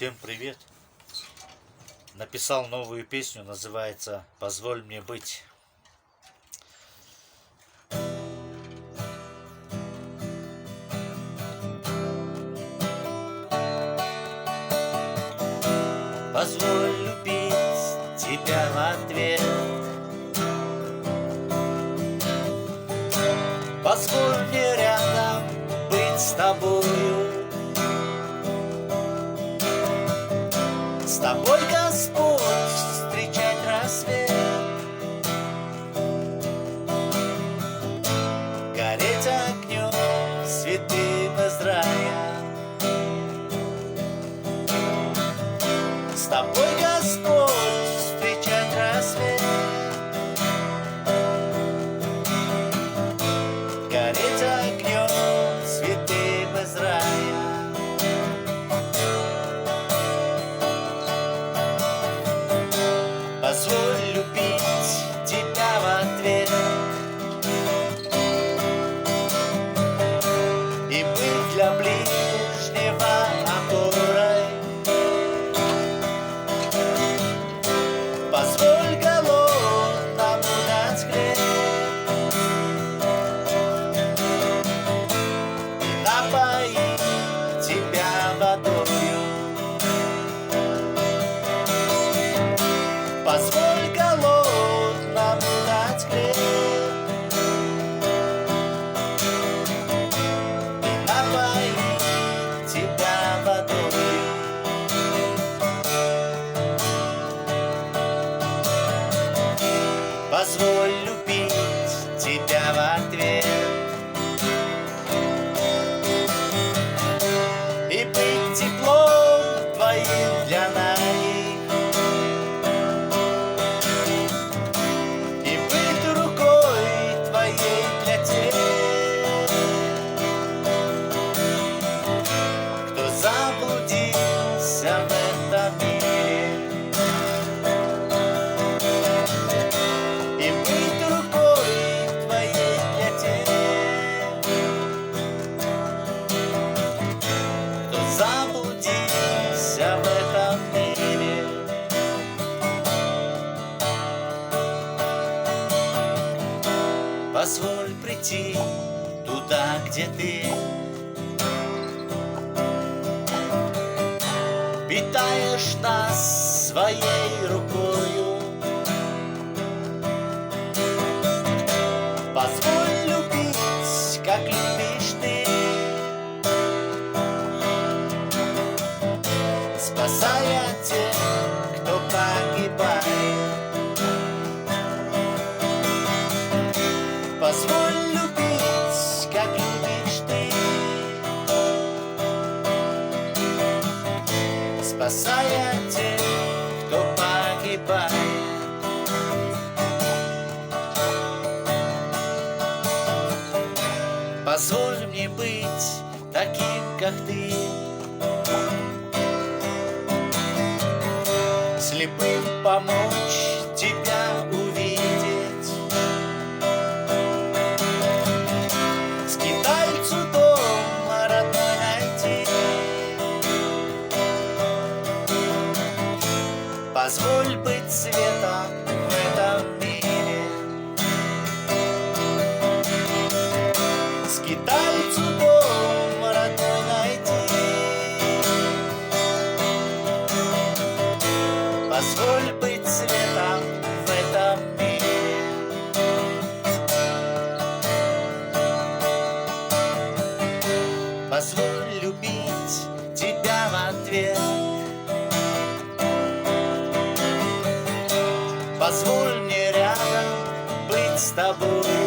Всем привет! Написал новую песню, называется «Позволь мне быть». Позволь любить тебя в ответ, позволь мне рядом быть с тобою. С тобой, Господь, встречать рассвет, гореть огнем святым из рая. С тобой, Господь, встречать рассвет, гореть огнем святым из рая. Позволь любить тебя в ответ и быть для ближнего опорой. Позволь голодному дать хлеб и напоить тебя водою. Позволь голодному дать хлеб и напоить тебя водой. Позволь любить тебя в ответ и быть теплом твоим для ноги. Заблудился в этом мире и быть рукой твоей для тех, кто заблудился в этом мире. Позволь прийти туда, где ты питаешь нас своей рукою. Позволь любить, как любишь ты, спасая тех, кто погибает. Позволь любить, как любишь ты, спасая тех, кто погибает. Позволь мне быть таким, как ты, слепым помочь тебя увидеть, скитальцу дом родной найти. Позволь быть светом в этом мире, скитальцу дом родной найти. Позволь быть светом в этом мире. Позволь любить тебя в ответ. Позволь мне рядом быть с тобой.